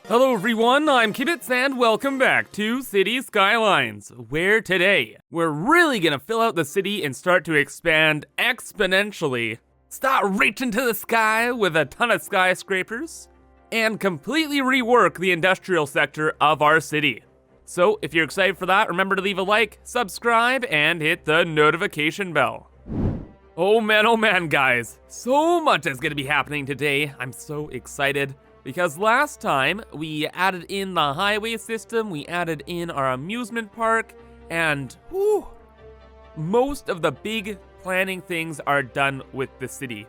Hello everyone, I'm Kibitz and welcome back to Cities Skylines, where today we're really gonna fill out the city and start to expand exponentially, start reaching to the sky with a ton of skyscrapers, and completely rework the industrial sector of our city. So if you're excited for that, remember to leave a like, subscribe, and hit the notification bell. Oh man guys, so much is gonna be happening today. I'm so excited. Because last time, we added in the highway system, we added in our amusement park, and most of the big planning things are done with the city.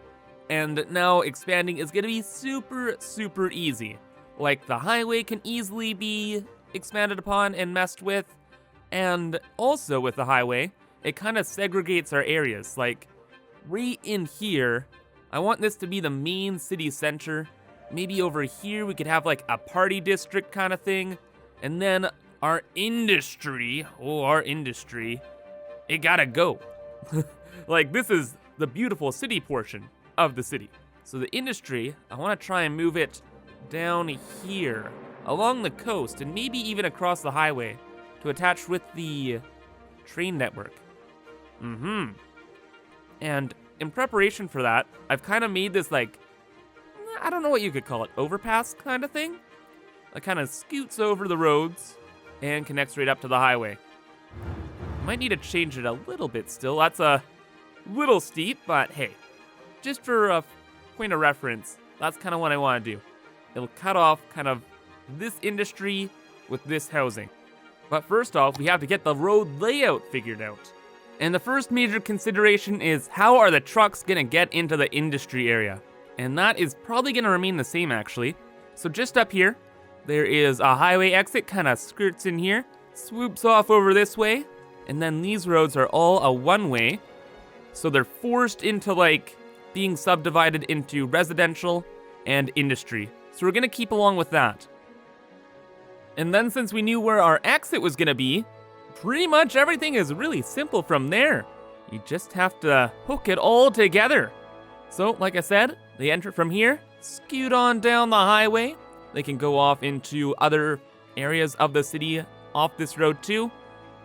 And now expanding is gonna be super easy. Like the highway can easily be expanded upon and messed with, and also with the highway, it kind of segregates our areas. Like, right in here, I want this to be the main city center. Maybe over here we could have like a party district kind of thing. And then our industry, it gotta go. Like, this is the beautiful city portion of the city. So the industry, I wanna try and move it down here, along the coast, and maybe even across the highway to attach with the train network. And in preparation for that, I've kind of made this like, I don't know what you could call it, overpass kind of thing? That kind of scoots over the roads and connects right up to the highway. Might need to change it a little bit still. That's a little steep, but hey, just for a point of reference, that's kind of what I want to do. It'll cut off kind of this industry with this housing. But first off, we have to get the road layout figured out. And the first major consideration is, how are the trucks gonna get into the industry area? And that is probably gonna remain the same actually. So just up here, there is a highway exit, kind of skirts in here, swoops off over this way, and then these roads are all a one-way. So they're forced into like being subdivided into residential and industry. So we're gonna keep along with that. And then since we knew where our exit was gonna be, pretty much everything is really simple from there. You just have to hook it all together. So, like I said, they enter from here, scoot on down the highway. They can go off into other areas of the city off this road too.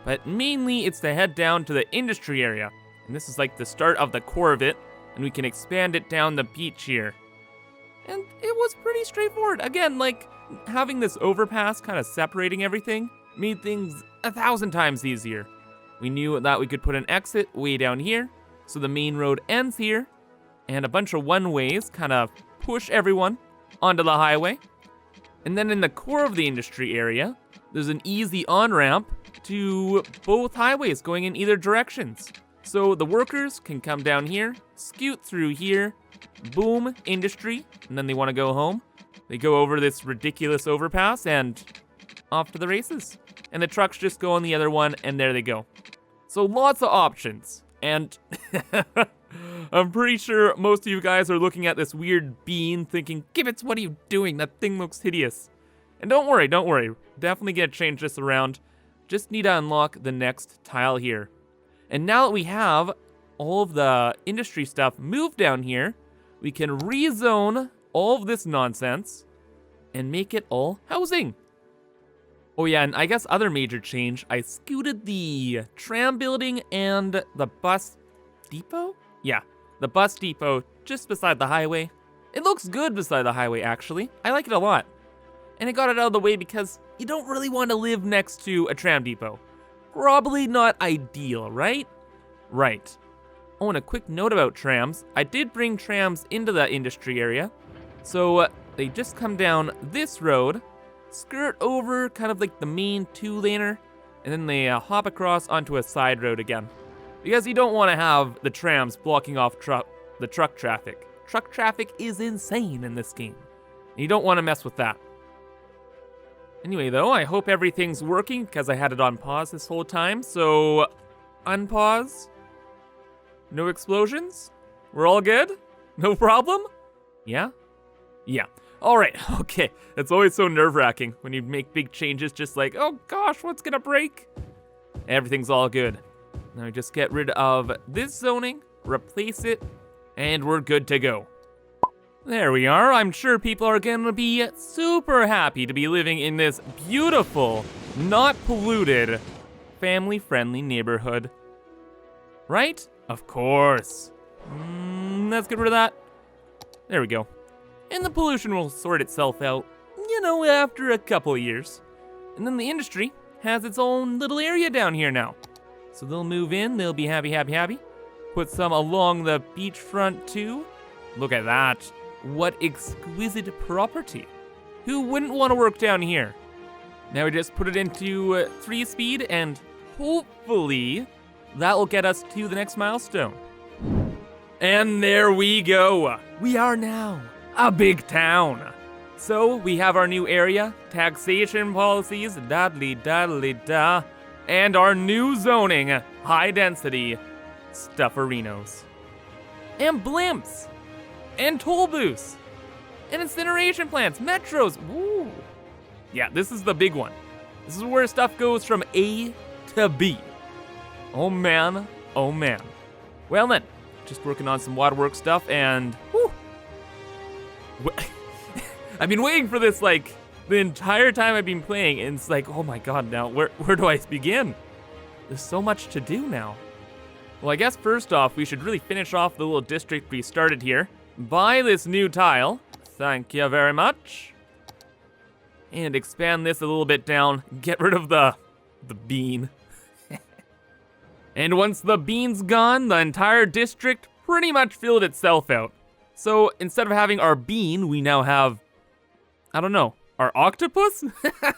But mainly it's to head down to the industry area. And this is like the start of the core of it. And we can expand it down the beach here. And it was pretty straightforward. Again, like having this overpass kind of separating everything made things 1,000 times easier. We knew that we could put an exit way down here. So the main road ends here. And a bunch of one-ways kind of push everyone onto the highway. And then in the core of the industry area, there's an easy on-ramp to both highways going in either directions. So the workers can come down here, scoot through here, boom, industry, and then they want to go home. They go over this ridiculous overpass and off to the races. And the trucks just go on the other one, and there they go. So lots of options. And I'm pretty sure most of you guys are looking at this weird bean thinking, Kibitz, what are you doing? That thing looks hideous. And don't worry. Definitely gonna change this around. Just need to unlock the next tile here. And now that we have all of the industry stuff moved down here, we can rezone all of this nonsense and make it all housing. Oh yeah, and I guess other major change, I scooted the tram building and the bus depot? Yeah, the bus depot just beside the highway. It looks good beside the highway, actually. I like it a lot. And I got it out of the way because you don't really want to live next to a tram depot. Probably not ideal, right? Right. Oh, and a quick note about trams. I did bring trams into the industry area. So they just come down this road, skirt over kind of like the main two-laner, and then they hop across onto a side road again. Because you don't want to have the trams blocking off the truck traffic. Truck traffic is insane in this game. And you don't want to mess with that. Anyway though, I hope everything's working because I had it on pause this whole time, so unpause. No explosions? We're all good? No problem? Yeah? Yeah. Alright, okay. It's always so nerve-wracking when you make big changes, just like, oh gosh, what's gonna break? Everything's all good. Now we just get rid of this zoning, replace it, and we're good to go. There we are. I'm sure people are gonna be super happy to be living in this beautiful, not polluted, family-friendly neighborhood. Right? Of course. Let's get rid of that. There we go. And the pollution will sort itself out, after a couple of years. And then the industry has its own little area down here now. So they'll move in, they'll be happy, happy, happy. Put some along the beachfront too. Look at that. What exquisite property. Who wouldn't want to work down here? Now we just put it into 3-speed and hopefully that will get us to the next milestone. And there we go. We are now a big town. So we have our new area, taxation policies, da, and our new zoning, high density stufferinos. And blimps. And toll booths. And incineration plants, metros. Woo. Yeah, this is the big one. This is where stuff goes from A to B. Oh man, oh man. Well then, just working on some waterworks stuff and whew. I've been waiting for this like the entire time I've been playing, and it's like, oh my god, now where do I begin? There's so much to do now. Well, I guess first off, we should really finish off the little district we started here. Buy this new tile. Thank you very much. And expand this a little bit down. Get rid of the bean. And once the bean's gone, the entire district pretty much filled itself out. So instead of having our bean, we now have, I don't know, our octopus?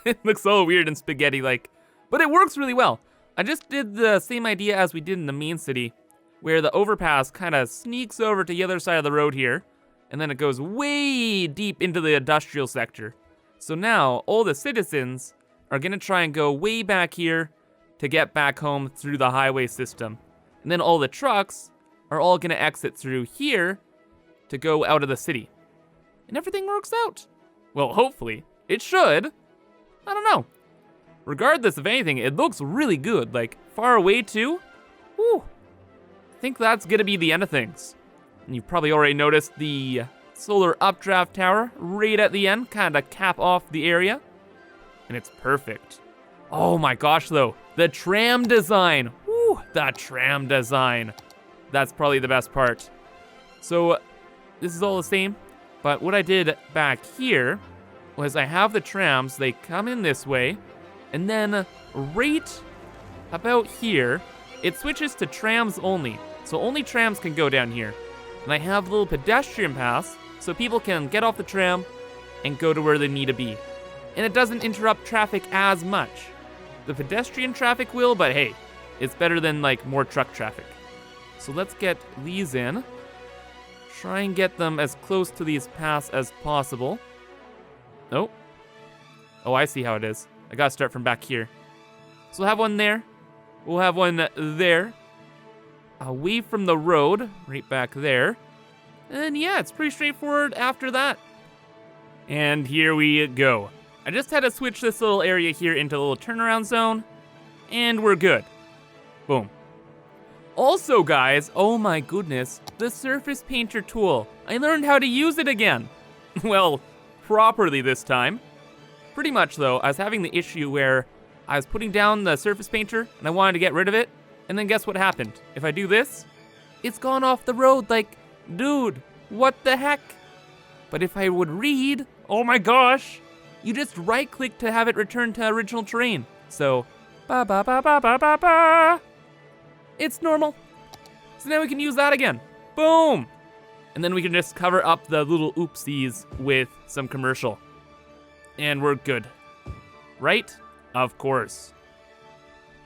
It looks so weird and spaghetti-like, but it works really well. I just did the same idea as we did in the main city, where the overpass kind of sneaks over to the other side of the road here, and then it goes way deep into the industrial sector. So now all the citizens are gonna try and go way back here to get back home through the highway system. And then all the trucks are all gonna exit through here to go out of the city. And everything works out. Well, hopefully. It should. I don't know. Regardless of anything, it looks really good. Like, far away too. Whew. I think that's gonna be the end of things. And you've probably already noticed the solar updraft tower right at the end, kind of cap off the area. And it's perfect. Oh my gosh though, the tram design. Woo, the tram design. That's probably the best part. So this is all the same, but what I did back here was I have the trams, they come in this way, and then right about here, it switches to trams only. So only trams can go down here. And I have a little pedestrian paths, so people can get off the tram and go to where they need to be. And it doesn't interrupt traffic as much. The pedestrian traffic will, but hey, it's better than like more truck traffic. So let's get these in. Try and get them as close to these paths as possible. Oh. Oh, I see how it is. I gotta start from back here. So we'll have one there. We'll have one there. Away from the road, right back there. And yeah, it's pretty straightforward after that. And here we go. I just had to switch this little area here into a little turnaround zone, and we're good. Boom. Also, guys, oh my goodness, the surface painter tool. I learned how to use it again. Well, properly this time. Pretty much though, I was having the issue where I was putting down the surface painter and I wanted to get rid of it, and then guess what happened? If I do this, it's gone off the road. Like, dude, what the heck? But if I would read, oh my gosh, you just right click to have it return to original terrain. So, it's normal. So now we can use that again. Boom. And then we can just cover up the little oopsies with some commercial. And we're good. Right? Of course.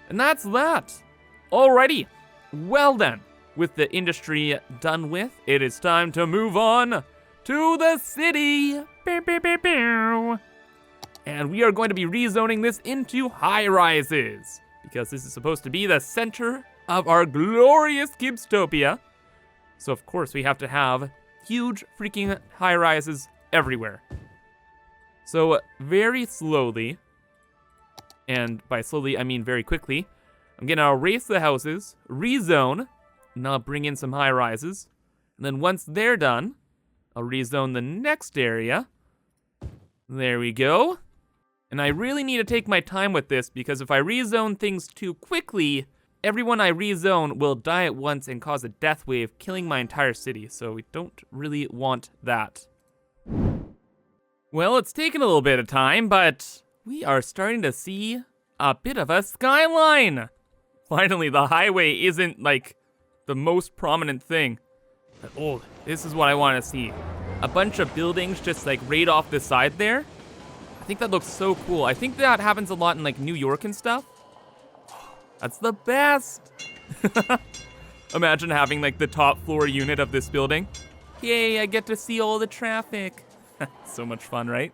And that's that. Alrighty. Well then, with the industry done with, it is time to move on to the city. And we are going to be rezoning this into high-rises, because this is supposed to be the center of our glorious Kibztopia. So of course we have to have huge freaking high-rises everywhere. So very slowly, and by slowly I mean very quickly, I'm gonna erase the houses, rezone, and I'll bring in some high-rises. And then once they're done, I'll rezone the next area. There we go. And I really need to take my time with this because if I rezone things too quickly, everyone I rezone will die at once and cause a death wave, killing my entire city. So we don't really want that. Well, it's taken a little bit of time, but we are starting to see a bit of a skyline. Finally, the highway isn't like the most prominent thing. But, oh, this is what I want to see. A bunch of buildings just like right off the side there. I think that looks so cool. I think that happens a lot in like New York and stuff. That's the best. Imagine having like the top floor unit of this building. Yay, I get to see all the traffic. So much fun, right?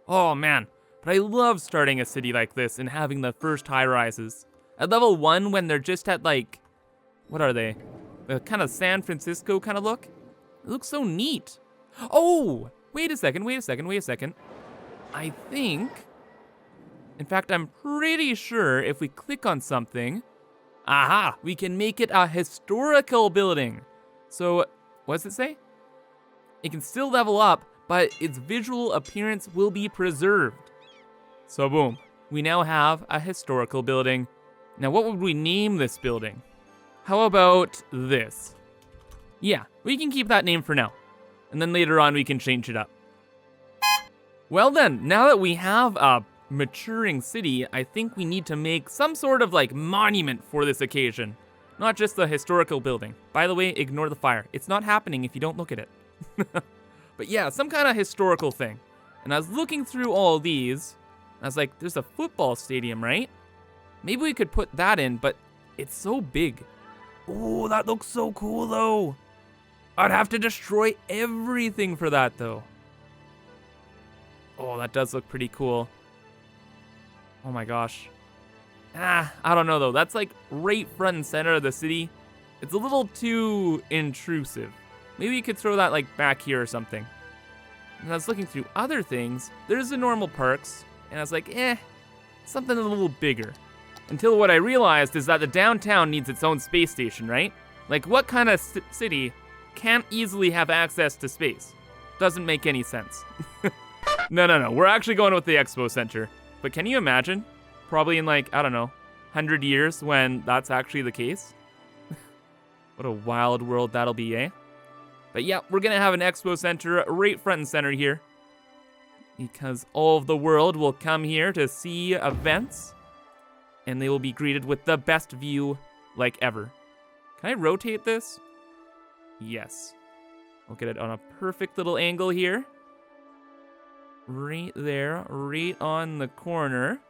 Oh man, but I love starting a city like this and having the first high rises. At level 1 when they're just at like, what are they? The kind of San Francisco kind of look. It looks so neat. Oh, wait a second. I think, in fact, I'm pretty sure if we click on something, aha, we can make it a historical building. So, what does it say? It can still level up, but its visual appearance will be preserved. So boom, we now have a historical building. Now what would we name this building? How about this? Yeah, we can keep that name for now. And then later on we can change it up. Well then, now that we have a maturing city, I think we need to make some sort of like monument for this occasion. Not just the historical building. By the way, ignore the fire. It's not happening if you don't look at it. But yeah, some kind of historical thing. And I was looking through all these, and I was like, there's a football stadium, right? Maybe we could put that in, but it's so big. Oh, that looks so cool though. I'd have to destroy everything for that though. Oh, that does look pretty cool. Oh my gosh. I don't know though. That's like right front and center of the city. It's a little too intrusive. Maybe you could throw that like back here or something. And I was looking through other things. There's the normal parks. And I was like, something a little bigger. Until what I realized is that the downtown needs its own space station, right? Like what kind of city can't easily have access to space? Doesn't make any sense. No. We're actually going with the expo center. But can you imagine? Probably in like, I don't know, 100 years when that's actually the case. What a wild world that'll be, eh? But yeah, we're gonna have an expo center right front and center here. Because all of the world will come here to see events. And they will be greeted with the best view like ever. Can I rotate this? Yes. We'll get it on a perfect little angle here. Right there, right on the corner.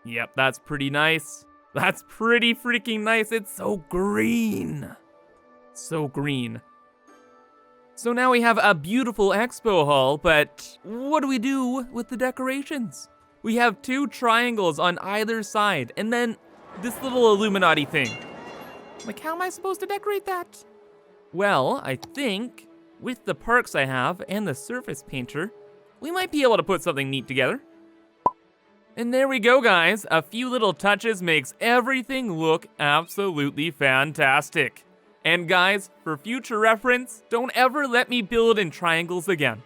Yep, that's pretty nice. That's pretty freaking nice. It's so green. So green. So now we have a beautiful expo hall, but what do we do with the decorations? We have 2 triangles on either side, and then this little Illuminati thing. Like, how am I supposed to decorate that? Well, I think with the parks I have and the surface painter, we might be able to put something neat together. And there we go, guys. A few little touches makes everything look absolutely fantastic. And guys, for future reference, don't ever let me build in triangles again.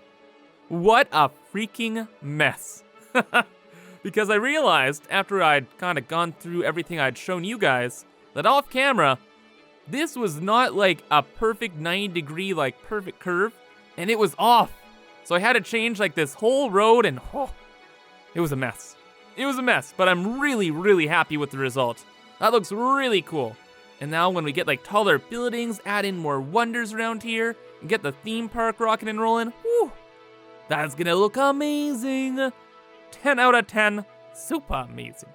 What a freaking mess. Because I realized after I'd kind of gone through everything I'd shown you guys, that off camera, this was not like a perfect 90-degree, like perfect curve, and it was off. So I had to change like this whole road and it was a mess. It was a mess, but I'm really, really happy with the result. That looks really cool. And now when we get like taller buildings, add in more wonders around here, and get the theme park rocking and rolling, whew, that's gonna look amazing. 10 out of 10, super amazing.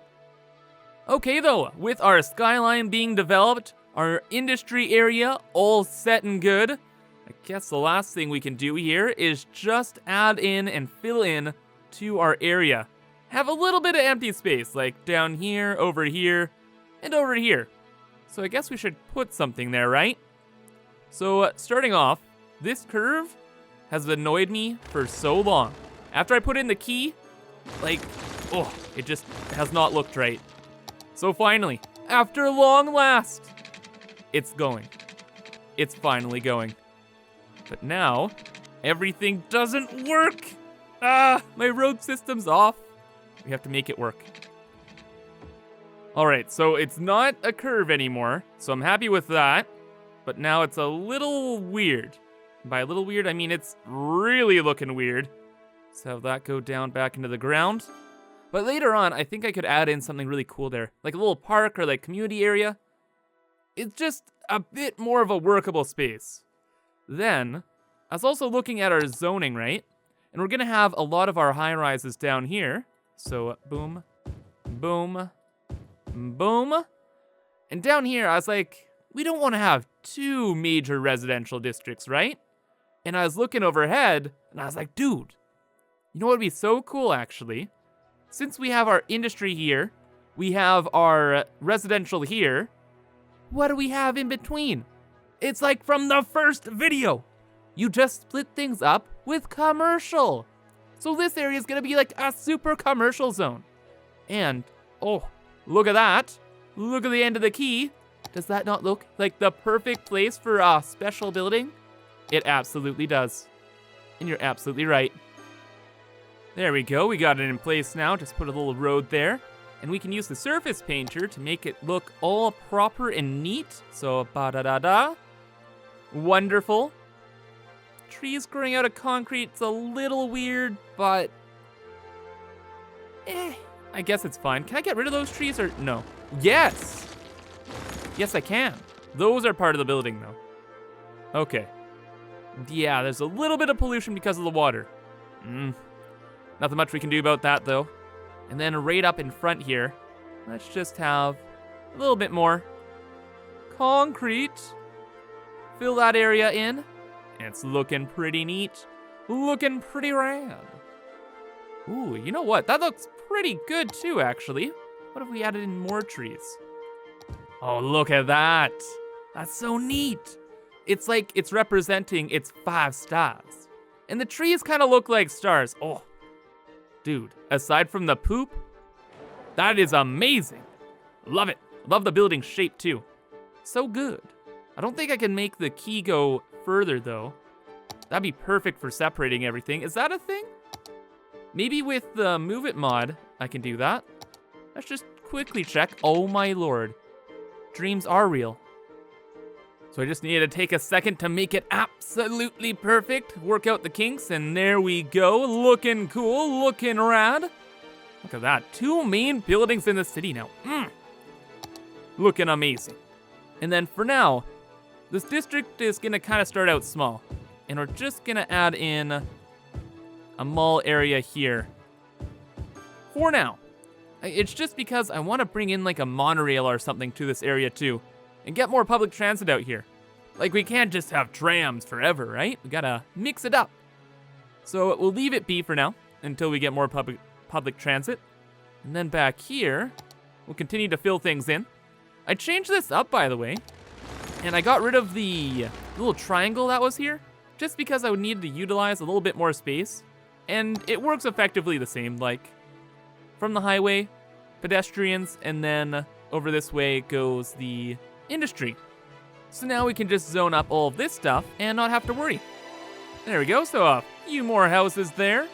Okay though, with our skyline being developed, our industry area all set and good, I guess the last thing we can do here is just add in and fill in to our area. Have a little bit of empty space, like down here, and over here. So I guess we should put something there, right? So starting off, this curve has annoyed me for so long. After I put in the key, like, it just has not looked right. So finally, after long last, it's going. It's finally going. But now, everything doesn't work. Ah, my road system's off. We have to make it work. All right, so it's not a curve anymore, so I'm happy with that. But now it's a little weird. By a little weird, I mean it's really looking weird. Let's have that go down back into the ground. But later on, I think I could add in something really cool there, like a little park or like community area. It's just a bit more of a workable space. Then, I was also looking at our zoning, right? And we're gonna have a lot of our high rises down here. So boom, boom, boom. And down here, I was like, we don't wanna have 2 major residential districts, right? And I was looking overhead, and I was like, dude, you know what would be so cool actually? Since we have our industry here, we have our residential here, what do we have in between? It's like from the first video. You just split things up with commercial. So this area is gonna be like a super commercial zone. And, oh, look at that. Look at the end of the key. Does that not look like the perfect place for a special building? It absolutely does. And you're absolutely right. There we go, we got it in place now. Just put a little road there. And we can use the surface painter to make it look all proper and neat. So, ba-da-da-da. Wonderful. Trees growing out of concrete, it's a little weird, but I guess it's fine. Can I get rid of those trees or no? Yes! Yes, I can. Those are part of the building though. Okay. Yeah, there's a little bit of pollution because of the water. Nothing much we can do about that though. And then right up in front here, let's just have a little bit more concrete. Fill that area in. It's looking pretty neat. Looking pretty rad. Ooh, you know what? That looks pretty good too, actually. What if we added in more trees? Oh, look at that. That's so neat. It's like it's representing its 5 stars. And the trees kind of look like stars. Oh, dude, aside from the poop, that is amazing. Love it. Love the building shape too. So good. I don't think I can make the key go further though. That'd be perfect for separating everything. Is that a thing? Maybe with the Move It mod, I can do that. Let's just quickly check. Oh my lord. Dreams are real. So I just needed to take a second to make it absolutely perfect. Work out the kinks, and there we go. Looking cool, looking rad. Look at that. 2 main buildings in the city now. Looking amazing. And then for now, this district is gonna kind of start out small. And we're just gonna add in a mall area here. For now. It's just because I want to bring in like a monorail or something to this area too. And get more public transit out here. Like we can't just have trams forever, right? We gotta mix it up. So we'll leave it be for now until we get more public transit. And then back here, we'll continue to fill things in. I changed this up, by the way. And I got rid of the little triangle that was here, just because I would need to utilize a little bit more space. And it works effectively the same, like from the highway, pedestrians, and then over this way goes the industry. So now we can just zone up all of this stuff and not have to worry. There we go, so a few more houses there.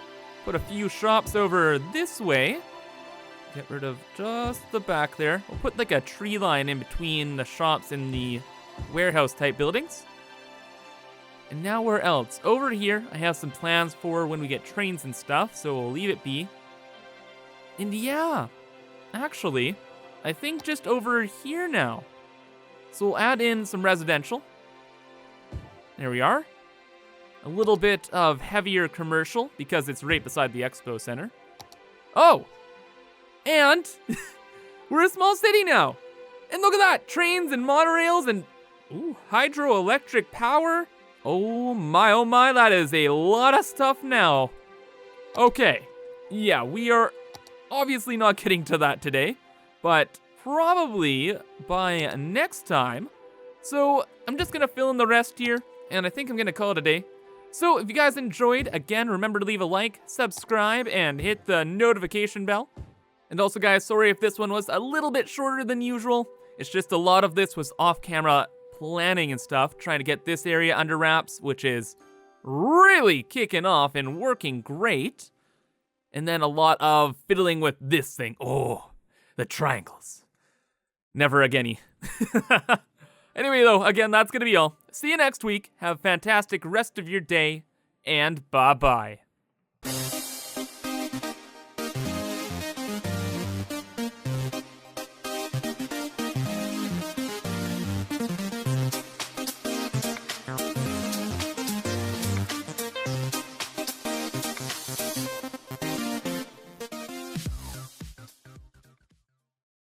Put a few shops over this way. Get rid of just the back there. We'll put like a tree line in between the shops and the warehouse type buildings. And now where else? Over here, I have some plans for when we get trains and stuff, so we'll leave it be. And yeah, actually, I think just over here now. So we'll add in some residential. There we are. A little bit of heavier commercial because it's right beside the expo center. Oh, and we're a small city now. And look at that, trains and monorails and hydroelectric power. Oh my, that is a lot of stuff now. Okay, yeah, we are obviously not getting to that today, but probably by next time. So I'm just gonna fill in the rest here, and I think I'm gonna call it a day. So if you guys enjoyed, again, remember to leave a like, subscribe, and hit the notification bell. And also guys, sorry if this one was a little bit shorter than usual. It's just a lot of this was off camera planning and stuff, trying to get this area under wraps, which is really kicking off and working great. And then a lot of fiddling with this thing. Oh, the triangles. Never again-y. Anyway, though, again, that's going to be all. See you next week. Have a fantastic rest of your day, and bye-bye.